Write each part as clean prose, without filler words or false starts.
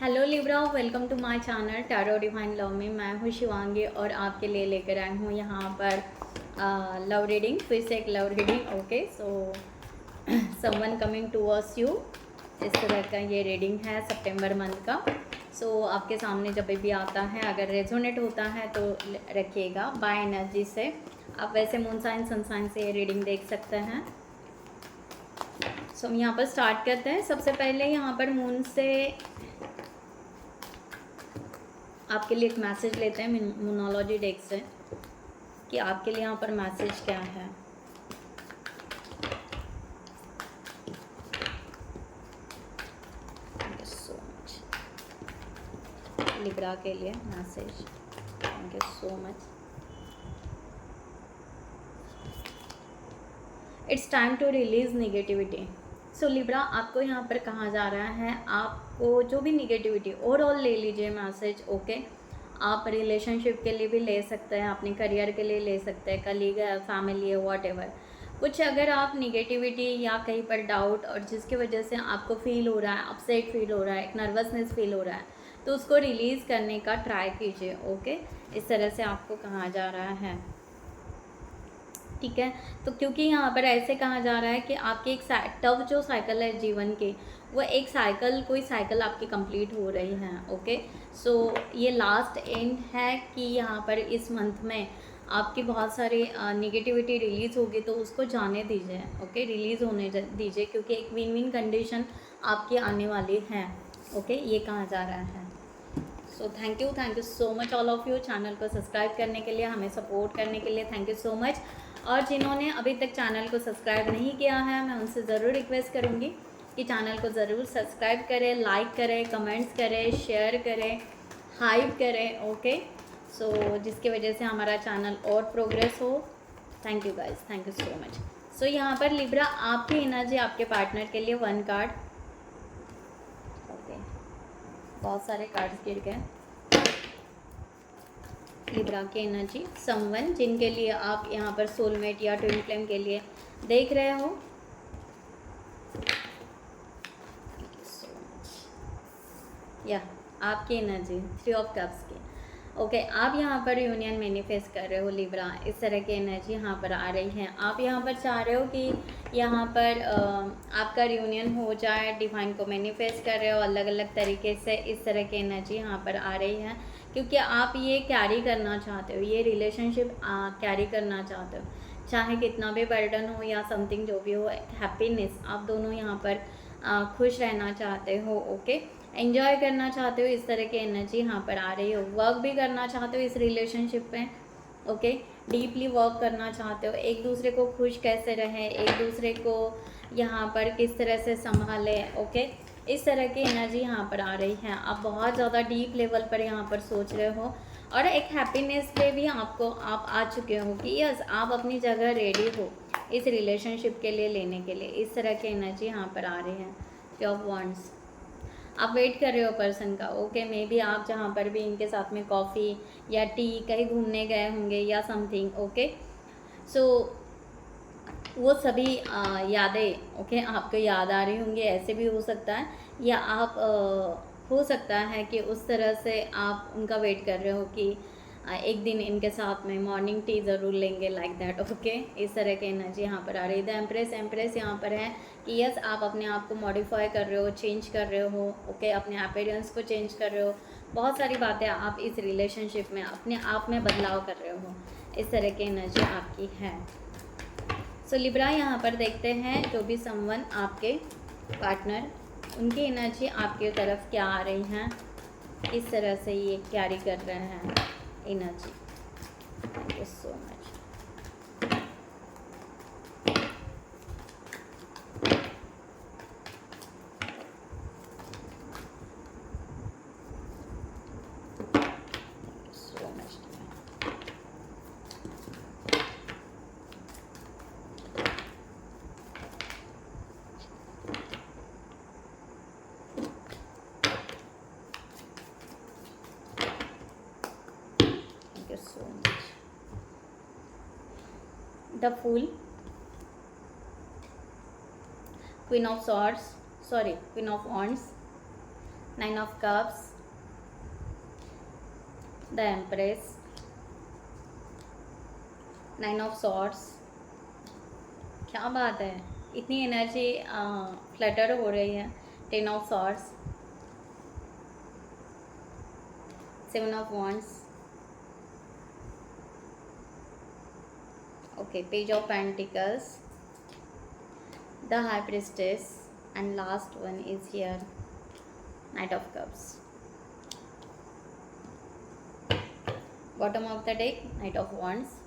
Hello Libra, welcome to my channel tarot divine love में। मैं हूँ शिवांगी और आपके लिए लेकर आई हूँ यहाँ पर लव रीडिंग, फिर से एक love reading. Okay, so someone coming towards you, इस तरह का ये रीडिंग है सितंबर मंथ का। सो आपके सामने जब भी आता है, अगर रेजोनेट होता है तो रखिएगा बाय एनर्जी से। आप वैसे मून साइन सन साइन से ये रीडिंग देख सकते हैं। सो हम यहाँ पर स्टार्ट करते हैं। सबसे पहले यहाँ पर मून से आपके लिए एक मैसेज लेते हैं मूनोलॉजी डेक से कि आपके लिए यहाँ पर मैसेज क्या है। Thank you so much Libra के लिए message. Thank you so much. It's time to release negativity. So Libra, आपको यहाँ पर कहा जा रहा है, आपको जो भी निगेटिविटी ओवरऑल ले लीजिए मैसेज। ओके, आप रिलेशनशिप के लिए भी ले सकते हैं, अपने करियर के लिए ले सकते हैं, कलीग है, फैमिली है, वॉट एवर। कुछ अगर आप निगेटिविटी या कहीं पर डाउट और जिसकी वजह से आपको फील हो रहा है, अपसेट फील हो रहा है, एक नर्वसनेस फील हो रहा है, तो उसको रिलीज़ करने का ट्राई कीजिए। ओके, इस तरह से आपको कहा जा रहा है। ठीक है, तो क्योंकि यहाँ पर ऐसे कहा जा रहा है कि आपकी एक टफ जो साइकिल है जीवन की, वो एक साइकिल, कोई साइकिल आपकी कंप्लीट हो रही है। ओके, सो ये लास्ट एंड है कि यहाँ पर इस मंथ में आपकी बहुत सारी निगेटिविटी रिलीज़ होगी, तो उसको जाने दीजिए। ओके, रिलीज़ होने दीजिए, क्योंकि एक विन विन कंडीशन आपकी आने वाली है। ओके, ये कहा जा रहा है। So thank you so much all of you, channel को सब्सक्राइब करने के लिए, हमें सपोर्ट करने के लिए थैंक यू सो मच। और जिन्होंने अभी तक चैनल को सब्सक्राइब नहीं किया है, मैं उनसे ज़रूर रिक्वेस्ट करूँगी कि चैनल को ज़रूर सब्सक्राइब करें, लाइक करें, कमेंट्स करें, शेयर करें, हाइप करें। ओके, सो जिसकी वजह से हमारा चैनल और प्रोग्रेस हो। Thank you guys, thank you so much. So यहाँ पर लिब्रा, आपकी एनर्जी आपके पार्टनर के लिए 1 कार्ड। ओके, बहुत सारे कार्ड्स गिर गए। लिब्रा की एनर्जी, समवन जिनके लिए आप यहाँ पर सोलमेट या ट्विन फ्लेम के लिए देख रहे हो। या आपकी एनर्जी 3 ऑफ कप्स की। ओके, आप यहाँ पर यूनियन मैनिफेस्ट कर रहे हो लिब्रा, इस तरह की एनर्जी यहाँ पर आ रही है। आप यहाँ पर चाह रहे हो कि यहाँ पर आपका यूनियन हो जाए, डिवाइन को मैनिफेस्ट कर रहे हो अलग अलग तरीके से, इस तरह की एनर्जी यहाँ पर आ रही है, क्योंकि आप ये कैरी करना चाहते हो, ये रिलेशनशिप कैरी करना चाहते हो, चाहे कितना भी बर्डन हो या समथिंग जो भी हो, हैप्पीनेस, आप दोनों यहाँ पर खुश रहना चाहते हो। ओके, एंजॉय करना चाहते हो, इस तरह की एनर्जी यहाँ पर आ रही हो। वर्क भी करना चाहते हो इस रिलेशनशिप में। ओके, डीपली वर्क करना चाहते हो, एक दूसरे को खुश कैसे रहें, एक दूसरे को यहाँ पर किस तरह से संभालें। ओके, इस तरह की एनर्जी यहाँ पर आ रही है। आप बहुत ज़्यादा डीप लेवल पर यहाँ पर सोच रहे हो, और एक हैप्पीनेस पे भी आप आ चुके हो कि यस, आप अपनी जगह रेडी हो इस रिलेशनशिप के लिए लेने के लिए। इस तरह की एनर्जी यहाँ पर आ रही है। 2 ऑफ वांड्स, आप वेट कर रहे हो पर्सन का। ओके, मे बी आप जहाँ पर भी इनके साथ में कॉफ़ी या टी, कहीं घूमने गए होंगे या समथिंग। ओके, सो वो सभी यादें ओके आपको याद आ रही होंगी, ऐसे भी हो सकता है, या आप हो सकता है कि उस तरह से आप उनका वेट कर रहे हो कि एक दिन इनके साथ में मॉर्निंग टी ज़रूर लेंगे, लाइक दैट। ओके, इस तरह की एनर्जी यहाँ पर आ रही है। द एम्प्रेस यहाँ पर है कि यस, आप अपने आप को मॉडिफाई कर रहे हो, चेंज कर रहे हो। ओके, अपने अपीयरेंस को चेंज कर रहे हो, बहुत सारी बातें आप इस रिलेशनशिप में अपने आप में बदलाव कर रहे हो, इस तरह की एनर्जी आपकी है। सो लिब्रा, यहाँ पर देखते हैं जो भी समवन आपके पार्टनर, उनकी एनर्जी आपके तरफ क्या आ रही हैं, इस तरह से ये कैरी कर रहे हैं energy. Thank you so much. So much. The Fool, Queen of Swords, Queen of Wands, nine of cups, the empress, nine of swords. क्या बात है, इतनी एनर्जी फ्लटर हो रही है। Ten of swords, seven of wands, okay, page of pentacles, the high priestess, and last one is here, knight of cups. Bottom of the deck, knight of wands.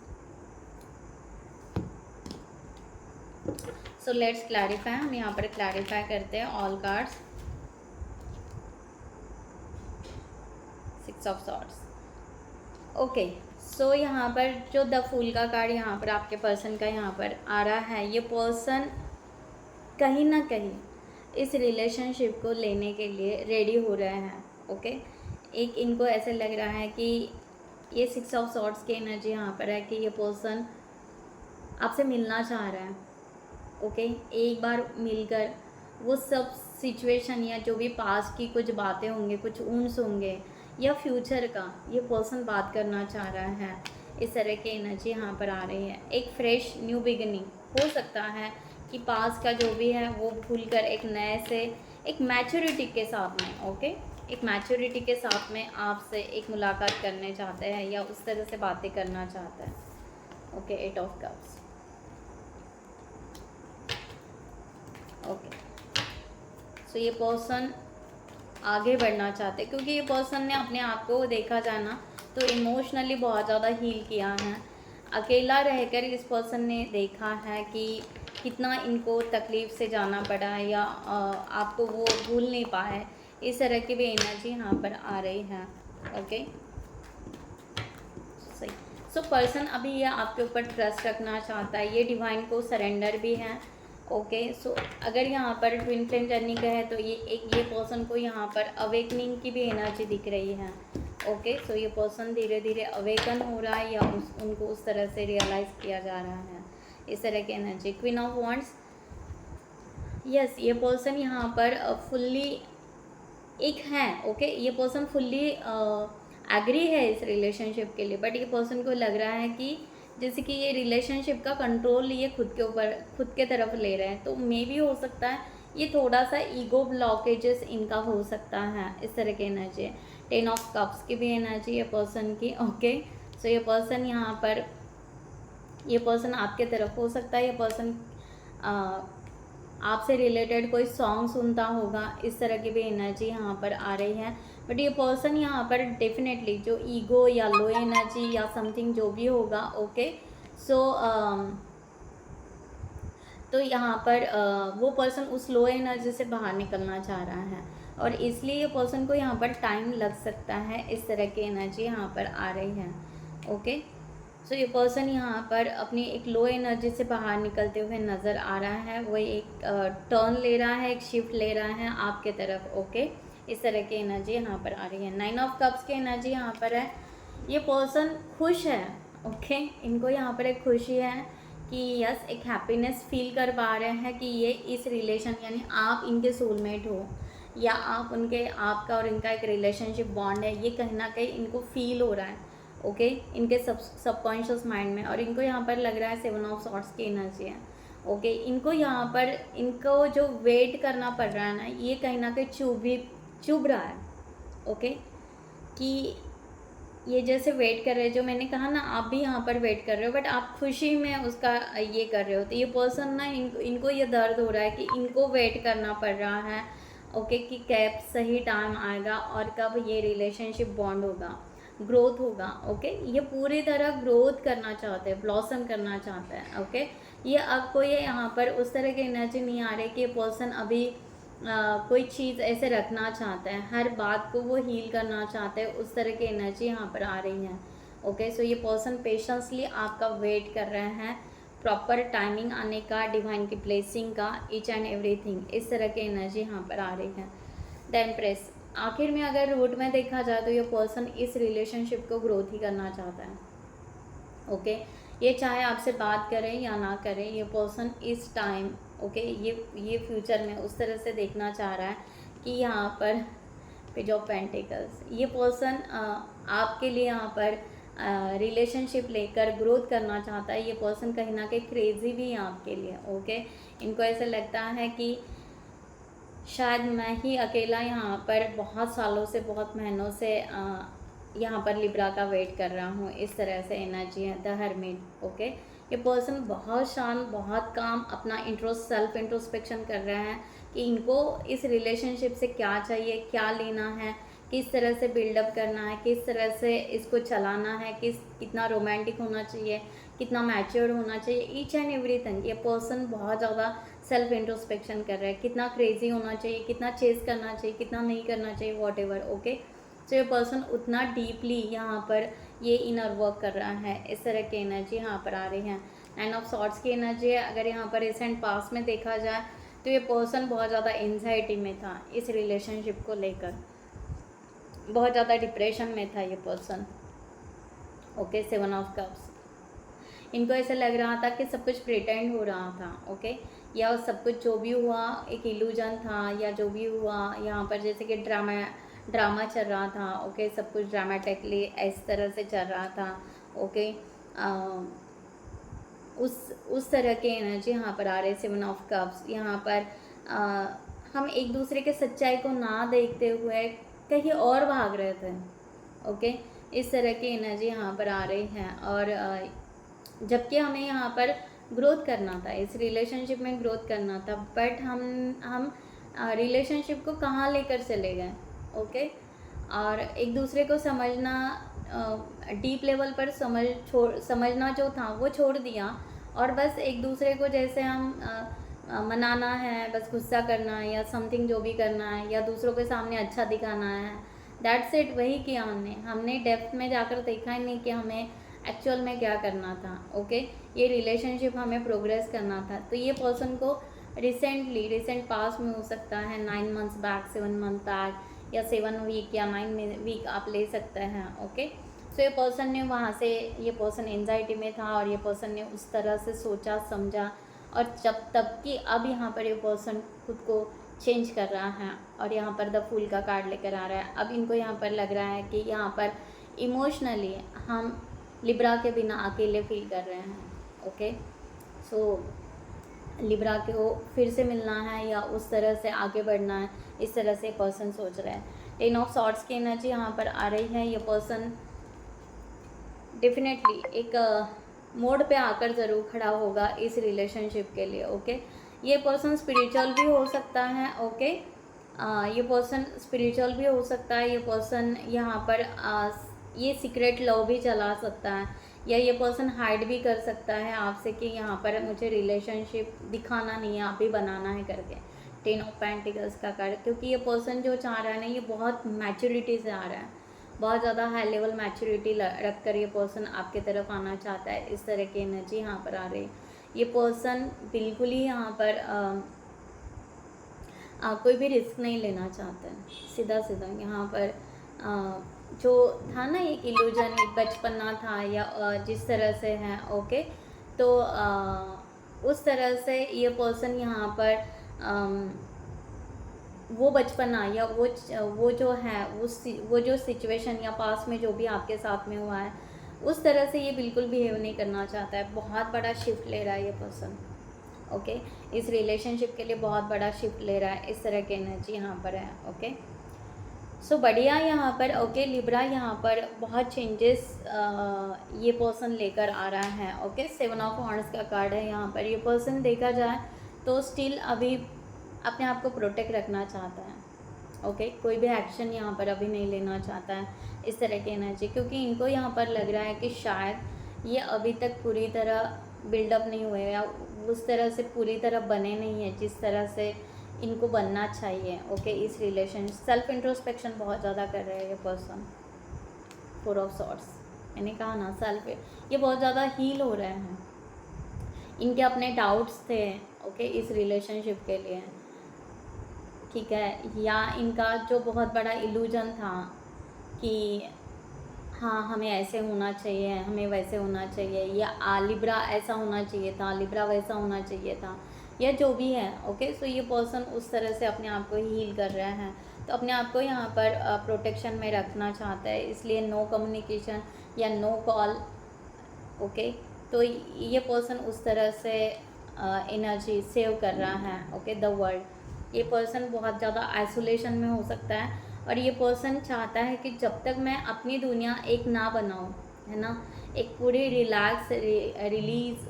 So let's clarify, हम यहाँ पर clarify करते हैं all cards. Six of swords, okay. So यहाँ पर जो the fool का card यहाँ पर आपके पर्सन का यहाँ पर आ रहा है, ये पर्सन कहीं ना कहीं इस रिलेशनशिप को लेने के लिए रेडी हो रहे हैं, ओके। एक इनको ऐसे लग रहा है कि ये सिक्स ऑफ सॉर्ड्स की एनर्जी यहाँ पर है कि ये पर्सन आपसे मिलना चाह रहा है, ओके। एक बार मिलकर वो सब सिचुएशन या जो भी पास्ट की कुछ बातें होंगे, कुछ ऊंस होंगे या फ्यूचर का, ये पर्सन बात करना चाह रहा है। इस तरह की एनर्जी यहाँ पर आ रही है। एक फ्रेश न्यू बिगिनिंग हो सकता है कि पास्ट का जो भी है वो भूलकर एक नए से, एक मैच्योरिटी के साथ में, ओके, एक मैच्योरिटी के साथ में आपसे एक मुलाकात करने चाहते हैं या उस तरह से बातें करना चाहते हैं, okay. Eight of cups, okay. So ये पर्सन आगे बढ़ना चाहते, क्योंकि ये पर्सन ने अपने आप को देखा जाना तो इमोशनली बहुत ज़्यादा हील किया है। अकेला रहकर इस पर्सन ने देखा है कि कितना इनको तकलीफ़ से जाना पड़ा है या आपको वो भूल नहीं पाए। इस तरह की भी एनर्जी यहाँ पर आ रही है, ओके, सही। सो पर्सन अभी ये आपके ऊपर ट्रस्ट रखना चाहता है, ये डिवाइन को सरेंडर भी है, ओके। सो अगर यहाँ पर ट्विन फ्लेम जर्नी का है तो ये पर्सन को यहाँ पर अवेकनिंग की भी एनर्जी दिख रही है, ओके। सो ये पर्सन धीरे धीरे अवेकन हो रहा है या उनको उस तरह से रियलाइज़ किया जा रहा है, इस तरह की energy. Queen of wands, yes, ये पर्सन यहाँ पर फुल्ली एक है, ओके। ये पर्सन फुल्ली एग्री है इस रिलेशनशिप के लिए, बट ये पर्सन को लग रहा है कि जैसे कि ये रिलेशनशिप का कंट्रोल ये खुद के ऊपर, खुद के तरफ ले रहे हैं। तो मे भी हो सकता है ये थोड़ा सा ईगो ब्लॉकेजेस इनका हो सकता है, इस तरह की एनर्जी है। टेन ऑफ कप्स की भी एनर्जी है पर्सन की, ओके। सो ये पर्सन यहाँ पर, ये पर्सन आपके तरफ हो सकता है, ये पर्सन आपसे रिलेटेड कोई सॉन्ग सुनता होगा, इस तरह की भी एनर्जी यहाँ पर आ रही है। बट ये पर्सन यहाँ पर डेफिनेटली जो ईगो या लो एनर्जी या समथिंग जो भी होगा, ओके। सो तो यहाँ पर वो पर्सन उस लो एनर्जी से बाहर निकलना चाह रहा है और इसलिए ये पर्सन को यहाँ पर टाइम लग सकता है, इस तरह की एनर्जी यहाँ पर आ रही है, ओके। सो ये पर्सन यहाँ पर अपनी एक लो एनर्जी से बाहर निकलते हुए नज़र आ रहा है। वो एक टर्न ले रहा है, एक शिफ्ट ले रहा है आपके तरफ, ओके। इस तरह की एनर्जी यहाँ पर आ रही है। नाइन ऑफ कप्स की एनर्जी यहाँ पर है। ये पर्सन खुश है, ओके। इनको यहाँ पर एक खुशी है कि यस, एक हैप्पीनेस फील कर पा रहे हैं कि ये इस रिलेशन, यानी आप इनके सोलमेट हो या आप उनके, आपका और इनका एक रिलेशनशिप बॉन्ड है, ये कहीं ना कहीं इनको फील हो रहा है, ओके, इनके सबकॉन्शियस माइंड में। और इनको यहाँ पर लग रहा है सेवन ऑफ सॉर्ड्स की एनर्जी है, ओके। इनको यहाँ पर, इनको जो वेट करना पड़ रहा है ना, ये कहीं ना कहीं चुभ रहा है, ओके, कि ये जैसे वेट कर रहे हैं, जो मैंने कहा ना, आप भी यहाँ पर वेट कर रहे हो बट आप खुशी में उसका ये कर रहे हो। तो ये पर्सन ना, इनको ये दर्द हो रहा है कि इनको वेट करना पड़ रहा है, ओके, कि कब सही टाइम आएगा और कब ये रिलेशनशिप बॉन्ड होगा, ग्रोथ होगा, ओके। ये पूरी तरह ग्रोथ करना चाहते हैं, ब्लॉसम करना चाहते हैं, ओके। ये अब कोई यहाँ पर उस तरह की एनर्जी नहीं आ रही कि ये पर्सन अभी कोई चीज़ ऐसे रखना चाहता है, हर बात को वो हील करना चाहते हैं, उस तरह की एनर्जी यहाँ पर आ रही है, ओके। सो ये पर्सन पेशेंसली आपका वेट कर रहे हैं, प्रॉपर टाइमिंग आने का, डिवाइन की ब्लेसिंग का, ईच एंड एवरीथिंग, इस तरह की एनर्जी यहाँ पर आ रही है। द एम्प्रेस, आखिर में अगर रूट में देखा जाए तो ये पर्सन इस रिलेशनशिप को ग्रोथ ही करना चाहता है, ओके। ये चाहे आपसे बात करें या ना करें, ये पर्सन इस टाइम, ओके, ये फ्यूचर में उस तरह से देखना चाह रहा है कि यहाँ पर पेज ऑफ पेंटिकल्स। ये पर्सन आपके लिए यहाँ पर रिलेशनशिप लेकर ग्रोथ करना चाहता है। ये पर्सन कहीं ना कहीं क्रेजी भी है आपके लिए। ओके, इनको ऐसा लगता है कि शायद मैं ही अकेला यहाँ पर बहुत सालों से, बहुत महीनों से यहाँ पर लिब्रा का वेट कर रहा हूँ। इस तरह से एनर्जी है द हर्मिट। ओके, ये पर्सन बहुत शांत, बहुत काम, अपना सेल्फ इंट्रोस्पेक्शन कर रहा है कि इनको इस रिलेशनशिप से क्या चाहिए, क्या लेना है, किस तरह से बिल्डअप करना है, किस तरह से इसको चलाना है, कितना रोमांटिक होना चाहिए, कितना मैच्योर होना चाहिए, ईच एंड एवरीथिंग। ये पर्सन बहुत ज़्यादा सेल्फ इंट्रोस्पेक्शन कर रहा है, कितना क्रेजी होना चाहिए, कितना चेस करना चाहिए, कितना नहीं करना चाहिए, वॉट एवर। ओके, तो ये पर्सन उतना डीपली यहाँ पर ये इनर वर्क कर रहा है। इस तरह की एनर्जी यहाँ पर आ रही है। 9 ऑफ सॉर्ड्स की एनर्जी है। अगर यहाँ पर रिसेंट पास्ट में देखा जाए तो ये पर्सन बहुत ज़्यादा एंजाइटी में था इस रिलेशनशिप को लेकर, बहुत ज़्यादा डिप्रेशन में था ये पर्सन। Okay, 7 of cups. इनको ऐसा लग रहा था कि सब कुछ प्रिटेंड हो रहा था। ओके, या सब कुछ जो भी हुआ एक इल्यूजन था, या जो भी हुआ यहाँ पर जैसे कि ड्रामा चल रहा था। ओके, सब कुछ ड्रामेटिकली इस तरह से चल रहा था। ओके, उस तरह के एनर्जी यहाँ पर आ रहे। 7 ऑफ कप्स। यहाँ पर हम एक दूसरे के सच्चाई को ना देखते हुए कहीं और भाग रहे थे। ओके, इस तरह की एनर्जी यहाँ पर आ रही है। और जबकि हमें यहाँ पर ग्रोथ करना था, इस रिलेशनशिप में ग्रोथ करना था, बट हम रिलेशनशिप को कहाँ लेकर चले गए। ओके, और एक दूसरे को समझना, डीप लेवल पर समझना जो था वो छोड़ दिया, और बस एक दूसरे को जैसे हम मनाना है, बस गुस्सा करना है या समथिंग जो भी करना है, या दूसरों के सामने अच्छा दिखाना है, दैट्स इट। वही किया हमने डेप्थ में जाकर देखा ही नहीं कि हमें एक्चुअल में क्या करना था। ओके, ये रिलेशनशिप हमें प्रोग्रेस करना था। तो ये पर्सन को रिसेंट पास्ट में हो सकता है, 9 मंथ्स बैक, 7 मंथ बैक, या 7 वीक या 9 वीक आप ले सकते हैं। ओके, सो ये पर्सन ने वहाँ से, ये पर्सन एंजाइटी में था और ये पर्सन ने उस तरह से सोचा समझा, और तब कि अब यहाँ पर ये पर्सन खुद को चेंज कर रहा है और यहाँ पर द फूल का कार्ड लेकर आ रहा है। अब इनको यहाँ पर लग रहा है कि यहाँ पर इमोशनली हम लिब्रा के बिना अकेले फील कर रहे हैं। ओके, सो लिब्रा को फिर से मिलना है या उस तरह से आगे बढ़ना है, इस तरह से पर्सन सोच रहा है। 10 ऑफ सॉर्ड्स की एनर्जी यहाँ पर आ रही है। ये पर्सन डेफिनेटली एक मोड पे आकर ज़रूर खड़ा होगा इस रिलेशनशिप के लिए। ओके, ये पर्सन स्पिरिचुअल भी हो सकता है। ओके, ये पर्सन स्पिरिचुअल भी हो सकता है। ये पर्सन यहाँ पर ये सीक्रेट लव भी चला सकता है, या ये पर्सन हाइड भी कर सकता है आपसे कि यहाँ पर मुझे रिलेशनशिप दिखाना नहीं है, आप ही बनाना है करके। 10 ऑफ पेंटिकल्स का कार्ड, क्योंकि ये पर्सन जो चाह रहा है ना, ये बहुत मैच्योरिटी से आ रहा है, बहुत ज़्यादा हाई लेवल मैच्योरिटी रख कर ये पर्सन आपके तरफ आना चाहता है। इस तरह की एनर्जी यहाँ पर आ रही है। ये पर्सन बिल्कुल ही यहाँ पर कोई भी रिस्क नहीं लेना चाहता है, सीधा यहाँ पर जो था ना एक इल्यूजन, एक बचपना था, या जिस तरह से है। ओके, तो उस तरह से ये पर्सन यहाँ पर वो बचपना या वो जो है वो जो सिचुएशन या पास में जो भी आपके साथ में हुआ है, उस तरह से ये बिल्कुल बिहेव नहीं करना चाहता है। बहुत बड़ा शिफ्ट ले रहा है ये पर्सन। ओके, इस रिलेशनशिप के लिए बहुत बड़ा शिफ्ट ले रहा है। इस तरह की एनर्जी यहाँ पर है। ओके, सो बढ़िया यहाँ पर। ओके, लिब्रा यहाँ पर बहुत चेंजेस ये पर्सन लेकर आ रहा है। ओके, 7 ऑफ वॉन्ड्स का कार्ड है यहाँ पर। ये पर्सन देखा जाए तो स्टिल अभी अपने आप को प्रोटेक्ट रखना चाहता है। ओके, कोई भी एक्शन यहाँ पर अभी नहीं लेना चाहता है। इस तरह की एनर्जी, क्योंकि इनको यहाँ पर लग रहा है कि शायद ये अभी तक पूरी तरह बिल्डअप नहीं हुए, या उस तरह से पूरी तरह बने नहीं है जिस तरह से इनको बनना चाहिए। ओके, इस रिलेशन सेल्फ इंट्रोस्पेक्शन बहुत ज़्यादा कर रहे हैं ये पर्सन। 4 ऑफ सॉर्ड्स, मैंने कहा ना सेल्फ, ये बहुत ज़्यादा हील हो रहे हैं। इनके अपने डाउट्स थे। ओके, इस रिलेशनशिप के लिए, ठीक है, या इनका जो बहुत बड़ा इल्यूजन था कि हाँ हमें ऐसे होना चाहिए, हमें वैसे होना चाहिए, या लिब्रा ऐसा होना चाहिए था, लिब्रा वैसा होना चाहिए था, या जो भी है। ओके, सो ये पर्सन उस तरह से अपने आप को हील कर रहा है। तो अपने आप को यहाँ पर प्रोटेक्शन में रखना चाहता है, इसलिए नो कम्युनिकेशन या नो कॉल। ओके, तो ये पर्सन उस तरह से एनर्जी सेव कर रहा है। ओके, द वर्ल्ड, ये पर्सन बहुत ज़्यादा आइसोलेशन में हो सकता है, और ये पर्सन चाहता है कि जब तक मैं अपनी दुनिया एक ना बनाऊँ, है ना, एक पूरी रिलैक्स रिलीज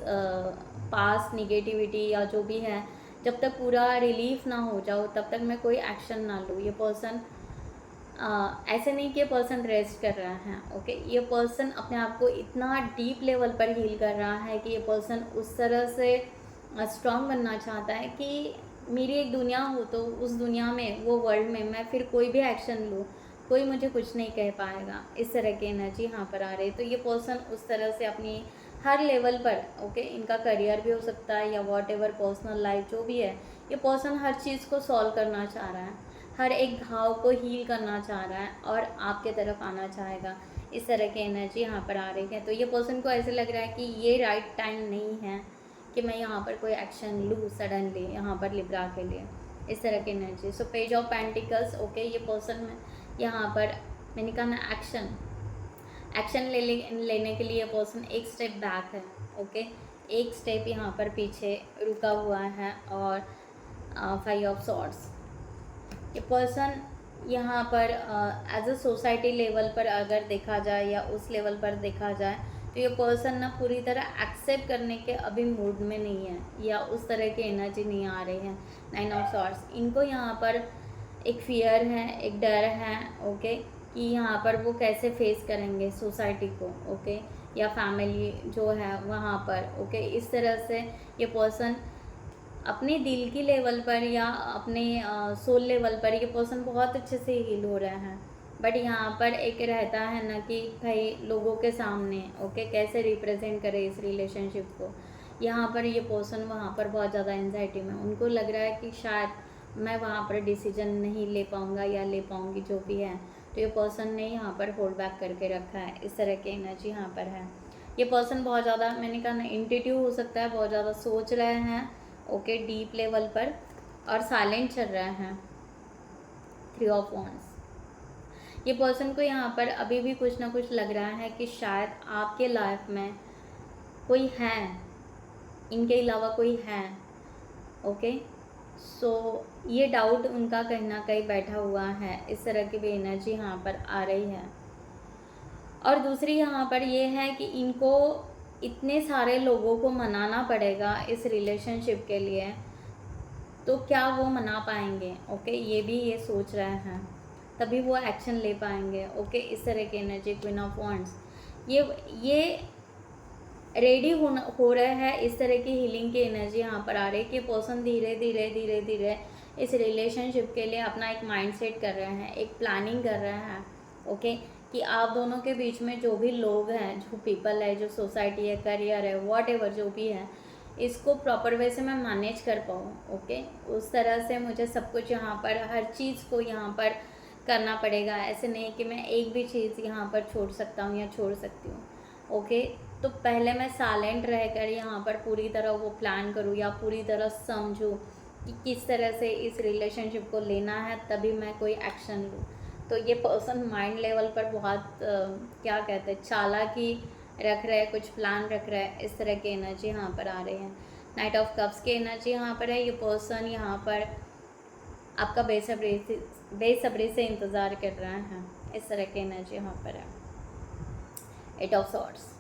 पास निगेटिविटी या जो भी है, जब तक पूरा रिलीफ ना हो जाओ तब तक मैं कोई एक्शन ना लूँ। ये पर्सन ऐसे नहीं कि ये पर्सन रेस्ट कर रहा है। ओके, ये पर्सन अपने आप को इतना डीप लेवल पर हील कर रहा है कि ये पर्सन उस तरह से स्ट्रांग बनना चाहता है कि मेरी एक दुनिया हो तो उस दुनिया में, वो वर्ल्ड में मैं फिर कोई भी एक्शन लूँ, कोई मुझे कुछ नहीं कह पाएगा। इस तरह की एनर्जी यहाँ पर आ रही है। तो ये पर्सन उस तरह से अपनी हर लेवल पर, ओके, इनका करियर भी हो सकता है या वॉट एवर पर्सनल लाइफ जो भी है, ये पर्सन हर चीज़ को सॉल्व करना चाह रहा है, हर एक घाव को हील करना चाह रहा है और आपके तरफ आना चाहेगा। इस तरह की एनर्जी यहाँ पर आ रही है। तो ये पर्सन को ऐसे लग रहा है कि ये राइट टाइम नहीं है कि मैं यहाँ पर कोई एक्शन लूँ सडनली यहाँ पर लिब्रा के लिए। इस तरह की energy. So page of pentacles, okay, ये पर्सन में यहाँ पर मैंने कहा ना एक्शन लेने के लिए पर्सन एक स्टेप बैक है। ओके, एक स्टेप यहाँ पर पीछे रुका हुआ है। और 5 ऑफ सॉर्ड्स, ये पर्सन यहाँ पर एज अ सोसाइटी लेवल पर अगर देखा जाए या उस लेवल पर देखा जाए तो ये पर्सन ना पूरी तरह एक्सेप्ट करने के अभी मूड में नहीं है, या उस तरह की एनर्जी नहीं आ रही है। 9 ऑफ सॉर्ड्स, इनको यहाँ पर एक फियर है, एक डर है। ओके, कि यहाँ पर वो कैसे फेस करेंगे सोसाइटी को, ओके, या फैमिली जो है वहाँ पर। ओके, इस तरह से ये पर्सन अपने दिल की लेवल पर या अपने सोल लेवल पर ये पर्सन बहुत अच्छे से हील हो रहा है। बट यहाँ पर एक रहता है ना कि भाई लोगों के सामने, ओके, कैसे रिप्रेजेंट करे इस रिलेशनशिप को। यहाँ पर ये पर्सन वहाँ पर बहुत ज़्यादा एंजाइटी में, उनको लग रहा है कि शायद मैं वहाँ पर डिसीजन नहीं ले पाऊँगा या ले पाऊँगी जो भी है। तो ये पर्सन ने यहाँ पर होल्ड बैक करके रखा है। इस तरह की एनर्जी यहाँ पर है। ये पर्सन बहुत ज़्यादा, मैंने कहा ना, इंट्यूटिव हो सकता है, बहुत ज़्यादा सोच रहे हैं, ओके, डीप लेवल पर, और साइलेंट चल रहे हैं। 3 ऑफ वॉन्ड्स, ये पर्सन को यहाँ पर अभी भी कुछ ना कुछ लग रहा है कि शायद आपके लाइफ में कोई है, इनके अलावा कोई है। ओके, सो ये डाउट उनका कहीं ना कहीं बैठा हुआ है। इस तरह की भी एनर्जी यहाँ पर आ रही है। और दूसरी यहाँ पर ये है कि इनको इतने सारे लोगों को मनाना पड़ेगा इस रिलेशनशिप के लिए, तो क्या वो मना पाएंगे? ओके, ये भी ये सोच रहे हैं, तभी वो एक्शन ले पाएंगे। ओके, इस तरह की एनर्जी। क्वीन ऑफ वॉन्ड्स, ये रेडी हो रहा है। इस तरह की हीलिंग की एनर्जी यहाँ पर आ रही है कि पर्सन धीरे धीरे धीरे धीरे इस रिलेशनशिप के लिए अपना एक माइंडसेट कर रहे हैं, एक प्लानिंग कर रहे हैं। ओके, कि आप दोनों के बीच में जो भी लोग हैं, जो पीपल है, जो सोसाइटी है, करियर है, वॉट एवर जो भी है, इसको प्रॉपर वे से मैं मैनेज कर पाऊँ। ओके, उस तरह से मुझे सब कुछ यहाँ पर, हर चीज़ को यहाँ पर करना पड़ेगा। ऐसे नहीं कि मैं एक भी चीज़ यहाँ पर छोड़ सकता हूँ या छोड़ सकती हूँ। ओके, तो पहले मैं साइलेंट रहकर यहाँ पर पूरी तरह वो प्लान करूँ या पूरी तरह समझूँ कि किस तरह से इस रिलेशनशिप को लेना है, तभी मैं कोई एक्शन लूँ। तो ये पर्सन माइंड लेवल पर बहुत क्या कहते हैं, चालाकी रख रहे हैं, कुछ प्लान रख रहे हैं। इस तरह की एनर्जी यहाँ पर आ रही है। नाइट ऑफ कप्स की एनर्जी यहाँ पर है। ये पर्सन यहाँ पर आपका बेसब्री से इंतज़ार कर रहा है। इस तरह की एनर्जी यहाँ पर है। 8 ऑफ सॉर्ड्स,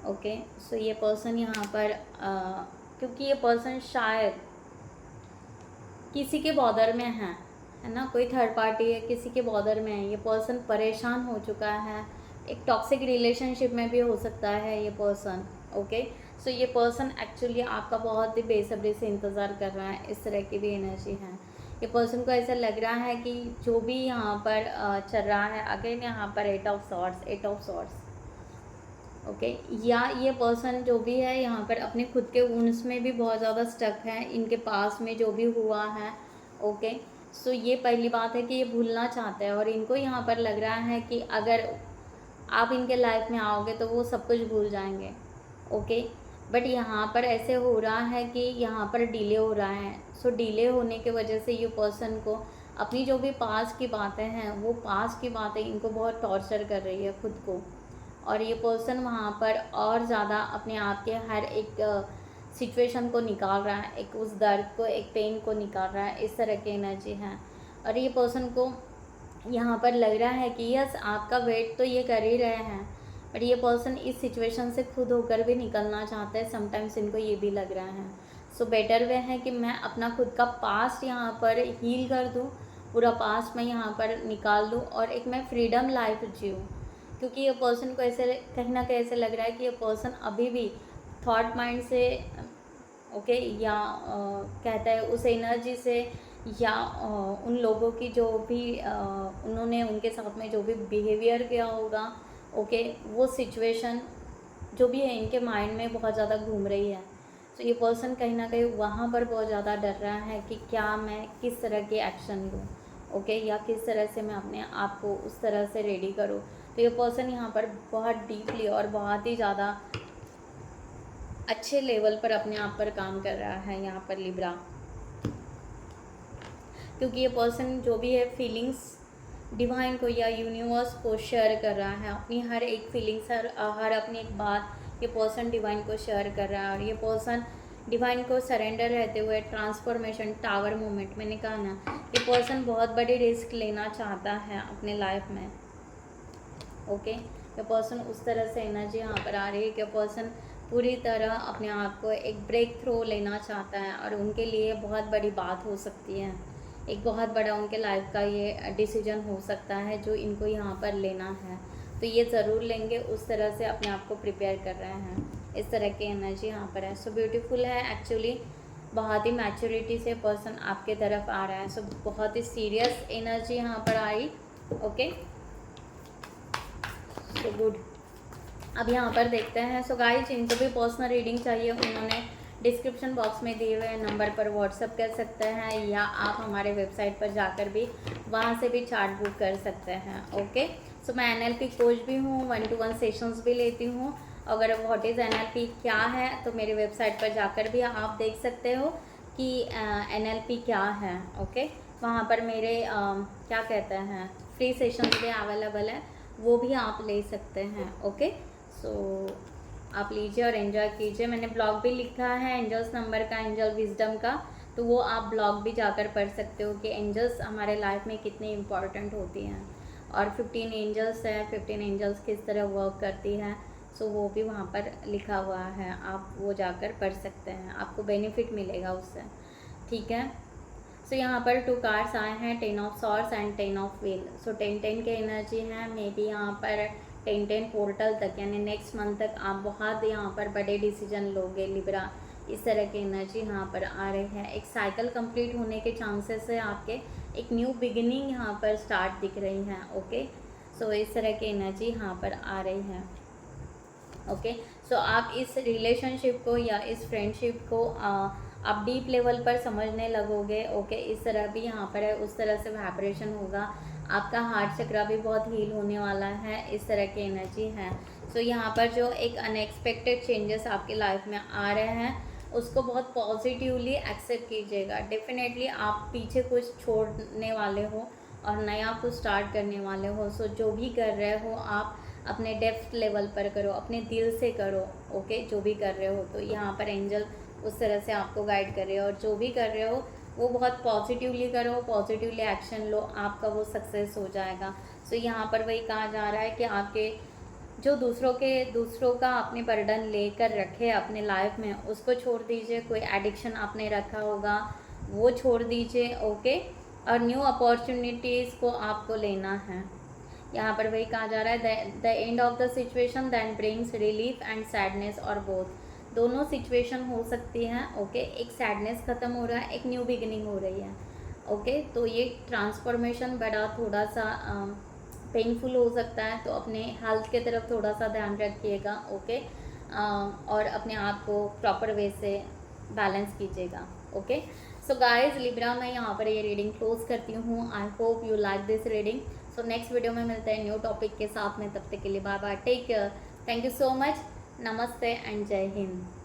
ओके, सो ये पर्सन यहाँ पर क्योंकि ये पर्सन शायद किसी के बॉर्डर में है ना, कोई थर्ड पार्टी है, किसी के बॉर्डर में है। ये पर्सन परेशान हो चुका है, एक टॉक्सिक रिलेशनशिप में भी हो सकता है ये पर्सन। ओके, सो ये पर्सन एक्चुअली आपका बहुत ही बेसब्री से इंतज़ार कर रहा है। इस तरह की भी एनर्जी है। ये पर्सन को ऐसा लग रहा है कि जो भी यहाँ पर चल रहा है, अगेन यहाँ पर 8 ऑफ सॉर्ड्स, ओके, या ये पर्सन जो भी है यहाँ पर अपने खुद के वुंड्स में भी बहुत ज़्यादा स्टक है, इनके पास में जो भी हुआ है। ओके, सो ये पहली बात है कि ये भूलना चाहते हैं, और इनको यहाँ पर लग रहा है कि अगर आप इनके लाइफ में आओगे तो वो सब कुछ भूल जाएंगे। ओके, बट यहाँ पर ऐसे हो रहा है कि यहाँ पर डिले हो रहा है। सो डिले होने के वजह से ये पर्सन को अपनी जो भी पास्ट की बातें हैं, वो पास्ट की बातें इनको बहुत टॉर्चर कर रही है खुद को, और ये पर्सन वहाँ पर और ज़्यादा अपने आप के हर एक सिचुएशन को निकाल रहा है, एक उस दर्द को, एक पेन को निकाल रहा है। इस तरह की एनर्जी है। और ये पर्सन को यहाँ पर लग रहा है कि यस, आपका वेट तो ये कर ही रहे हैं, बट ये पर्सन इस सिचुएशन से खुद होकर भी निकलना चाहता है। समटाइम्स इनको ये भी लग रहा है। सो बेटर वे है कि मैं अपना खुद का पास्ट यहाँ पर हील कर दूँ, पूरा पास्ट मैं यहाँ पर निकाल दूँ, और एक मैं फ्रीडम लाइफ जीऊँ। क्योंकि ये पर्सन को ऐसे कहीं ना कहीं ऐसे लग रहा है कि ये पर्सन अभी भी थॉट माइंड से ओके, या कहता है उस एनर्जी से, या उन लोगों की जो भी उन्होंने उनके साथ में जो भी बिहेवियर किया होगा, ओके, वो सिचुएशन जो भी है इनके माइंड में बहुत ज़्यादा घूम रही है। तो ये पर्सन कहीं ना कहीं वहाँ पर बहुत ज़्यादा डर रहा है कि क्या मैं किस तरह के एक्शन लूँ, ओके, या किस तरह से मैं अपने आप को उस तरह से रेडी करूँ। तो ये पर्सन यहाँ पर बहुत डीपली और बहुत ही ज़्यादा अच्छे लेवल पर अपने आप पर काम कर रहा है यहाँ पर लिब्रा। क्योंकि ये पर्सन जो भी है फीलिंग्स डिवाइन को या यूनिवर्स को शेयर कर रहा है, अपनी हर एक फीलिंग्स, हर अपनी एक बात ये पर्सन डिवाइन को शेयर कर रहा है। और ये पर्सन डिवाइन को सरेंडर रहते हुए ट्रांसफॉर्मेशन टावर मूवमेंट, मैंने कहा ना, ये पर्सन बहुत बड़ी रिस्क लेना चाहता है अपने लाइफ में, ओके। ये पर्सन उस तरह से एनर्जी यहाँ पर आ रही है कि पर्सन पूरी तरह अपने आप को एक ब्रेक थ्रू लेना चाहता है, और उनके लिए बहुत बड़ी बात हो सकती है, एक बहुत बड़ा उनके लाइफ का ये डिसीजन हो सकता है जो इनको यहाँ पर लेना है। तो ये ज़रूर लेंगे, उस तरह से अपने आप को प्रिपेयर कर रहे हैं। इस तरह की एनर्जी यहाँ पर है। सो ब्यूटीफुल है एक्चुअली, बहुत ही मैच्योरिटी से पर्सन आपके तरफ आ रहा है। सो बहुत ही सीरियस एनर्जी यहाँ पर आई, ओके, सो गुड। अब यहाँ पर देखते हैं। सो गाइस, जिनको भी पर्सनल रीडिंग चाहिए उन्होंने डिस्क्रिप्शन बॉक्स में दिए हुए नंबर पर व्हाट्सअप कर सकते हैं, या आप हमारे वेबसाइट पर जाकर भी वहाँ से भी चार्ट बुक कर सकते हैं, ओके। सो मैं NLP कोच भी हूँ, 1-to-1 सेशंस भी लेती हूँ। अगर व्हाट इज़ NLP क्या है तो मेरी वेबसाइट पर जाकर भी आप देख सकते हो कि NLP क्या है, ओके। वहाँ पर मेरे क्या कहते हैं फ्री सेशंस भी अवेलेबल है, वो भी आप ले सकते हैं, ओके। सो आप लीजिए और एंजॉय कीजिए। मैंने ब्लॉग भी लिखा है एंजल्स नंबर का, एंजल विजडम का, तो वो आप ब्लॉग भी जाकर पढ़ सकते हो कि एंजल्स हमारे लाइफ में कितनी इम्पॉर्टेंट होती हैं, और 15 एंजल्स हैं, 15 एंजल्स किस तरह वर्क करती है। सो वो भी वहाँ पर लिखा हुआ है, आप वो जाकर पढ़ सकते हैं, आपको बेनिफिट मिलेगा उससे, ठीक है। सो यहाँ पर 2 कार्ड्स आए हैं, 10 of swords and 10 of wheel. So 10-10 के एनर्जी है, मे बी यहाँ पर 10-10 पोर्टल तक, यानी नेक्स्ट मंथ तक आप बहुत यहाँ पर बड़े डिसीजन लोगे लिब्रा। इस तरह की एनर्जी यहाँ पर आ रही है। एक साइकिल कंप्लीट होने के चांसेस है आपके, एक न्यू बिगिनिंग यहाँ पर स्टार्ट दिख रही है, ओके। सो इस तरह की एनर्जी यहाँ पर आ रही है, ओके। सो आप इस रिलेशनशिप को या इस फ्रेंडशिप को आप डीप लेवल पर समझने लगोगे, ओके। इस तरह भी यहाँ पर है, उस तरह से वाइब्रेशन होगा, आपका हार्ट चक्रा भी बहुत हील होने वाला है। इस तरह की एनर्जी है। सो यहाँ पर जो एक अनएक्सपेक्टेड चेंजेस आपकी लाइफ में आ रहे हैं उसको बहुत पॉजिटिवली एक्सेप्ट कीजिएगा। डेफिनेटली आप पीछे कुछ छोड़ने वाले हो और नया कुछ स्टार्ट करने वाले हो। सो जो भी कर रहे हो आप अपने डेप्थ लेवल पर करो, अपने दिल से करो, ओके। जो भी कर रहे हो तो यहाँ पर एंजल उस तरह से आपको गाइड कर रहे हो, और जो भी कर रहे हो वो बहुत पॉजिटिवली करो, पॉजिटिवली एक्शन लो, आपका वो सक्सेस हो जाएगा। सो यहाँ पर वही कहा जा रहा है कि आपके जो दूसरों का आपने बर्डन लेकर रखे अपने लाइफ में उसको छोड़ दीजिए। कोई एडिक्शन आपने रखा होगा वो छोड़ दीजिए, ओके। और न्यू अपॉर्चुनिटीज़ को आपको लेना है। यहाँ पर वही कहा जा रहा है, the end of the situation then brings relief and sadness, और बोथ दोनों सिचुएशन हो सकती हैं, ओके। एक सैडनेस ख़त्म हो रहा है, एक न्यू बिगिनिंग हो रही है, ओके। तो ये ट्रांसफॉर्मेशन बड़ा थोड़ा सा पेनफुल हो सकता है, तो अपने हेल्थ के तरफ थोड़ा सा ध्यान रखिएगा, ओके। और अपने आप को प्रॉपर वे से बैलेंस कीजिएगा, ओके। सो गाइज लिब्रा, मैं यहाँ पर ये रीडिंग क्लोज करती हूँ। I hope you like this reading. So next video में मिलते हैं न्यू टॉपिक के साथ में, तब तक के लिए bye bye, take care, thank you so much, नमस्ते एंड जय हिंद।